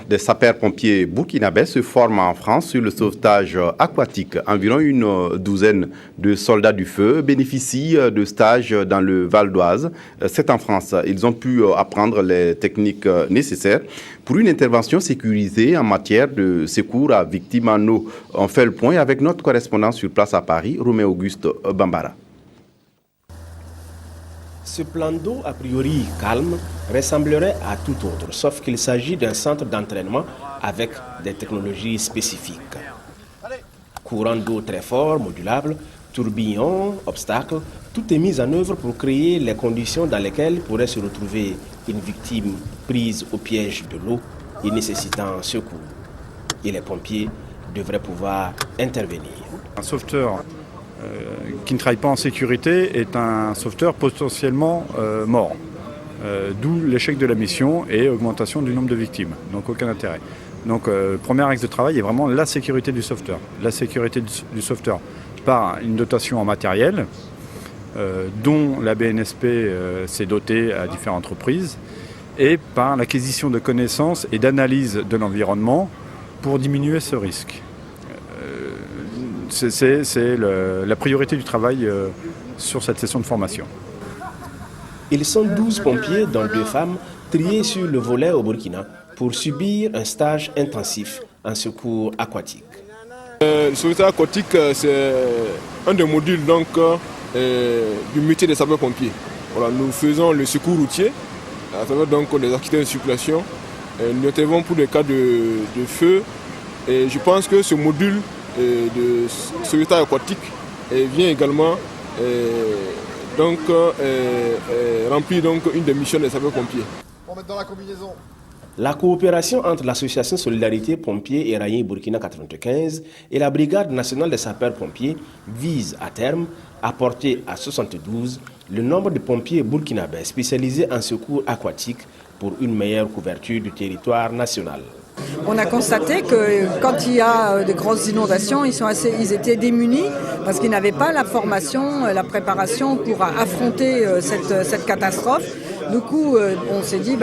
des sapeurs-pompiers burkinabés se forment en France sur le sauvetage aquatique. Environ une douzaine de soldats du feu bénéficient de stages dans le Val d'Oise. C'est en France. Ils ont pu apprendre les techniques nécessaires pour une intervention sécurisée en matière de secours à victimes en eau. On fait le point avec notre correspondant sur place à Paris, Romain Auguste Bambara. Ce plan d'eau, a priori calme, ressemblerait à tout autre, sauf qu'il s'agit d'un centre d'entraînement avec des technologies spécifiques. Courant d'eau très fort, modulable, tourbillon, obstacles, tout est mis en œuvre pour créer les conditions dans lesquelles pourrait se retrouver une victime prise au piège de l'eau et nécessitant secours. Et les pompiers devraient pouvoir intervenir. Un sauveteur qui ne travaille pas en sécurité est un sauveteur potentiellement mort. D'où l'échec de la mission et augmentation du nombre de victimes. Donc aucun intérêt. Donc le premier axe de travail est vraiment la sécurité du sauveteur. La sécurité du sauveteur par une dotation en matériel dont la BNSP s'est dotée à différentes reprises et par l'acquisition de connaissances et d'analyse de l'environnement pour diminuer ce risque. C'est la priorité du travail sur cette session de formation. Ils sont 12 pompiers, dont 2 femmes, triés sur le volet au Burkina pour subir un stage intensif en secours aquatique. Le sauvetage aquatique, c'est un des modules donc, du métier des sapeurs-pompiers. Voilà, nous faisons le secours routier, à travers donc, des accidents de circulation. Nous intervenons pour des cas de feu. Et je pense que ce module de sauvetage aquatique vient également remplir donc une des missions des sapeurs-pompiers. On met dans la combinaison. La coopération entre l'association Solidarité Pompiers et Raïn Burkina 95 et la Brigade nationale des sapeurs-pompiers vise à terme à porter à 72 le nombre de pompiers burkinabés spécialisés en secours aquatique pour une meilleure couverture du territoire national. On a constaté que quand il y a de grosses inondations, ils étaient démunis parce qu'ils n'avaient pas la formation, la préparation pour affronter cette catastrophe. Du coup, on s'est dit,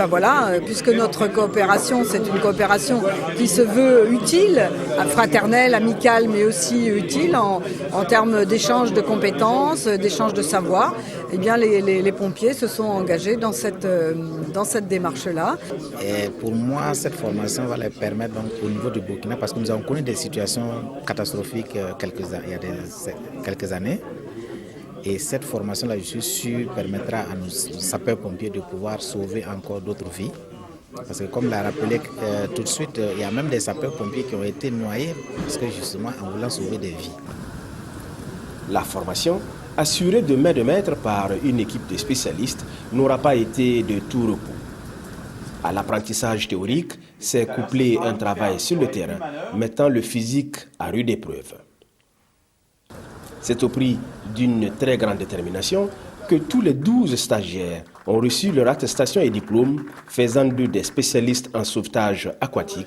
puisque notre coopération, c'est une coopération qui se veut utile, fraternelle, amicale, mais aussi utile en termes d'échange de compétences, d'échange de savoir, eh bien les pompiers se sont engagés dans cette démarche-là. Et pour moi, cette formation va les permettre donc, au niveau du Burkina, parce que nous avons connu des situations catastrophiques il y a quelques années. Et cette formation-là, je suis sûr, permettra à nos sapeurs-pompiers de pouvoir sauver encore d'autres vies. Parce que comme l'a rappelé tout de suite, il y a même des sapeurs-pompiers qui ont été noyés parce que justement en voulant sauver des vies. La formation, assurée de main de maître par une équipe de spécialistes, n'aura pas été de tout repos. À l'apprentissage théorique, s'est couplé un travail sur le terrain, mettant le physique à rude épreuve. C'est au prix d'une très grande détermination que tous les 12 stagiaires ont reçu leur attestation et diplôme, faisant d'eux des spécialistes en sauvetage aquatique,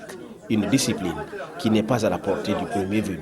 une discipline qui n'est pas à la portée du premier venu.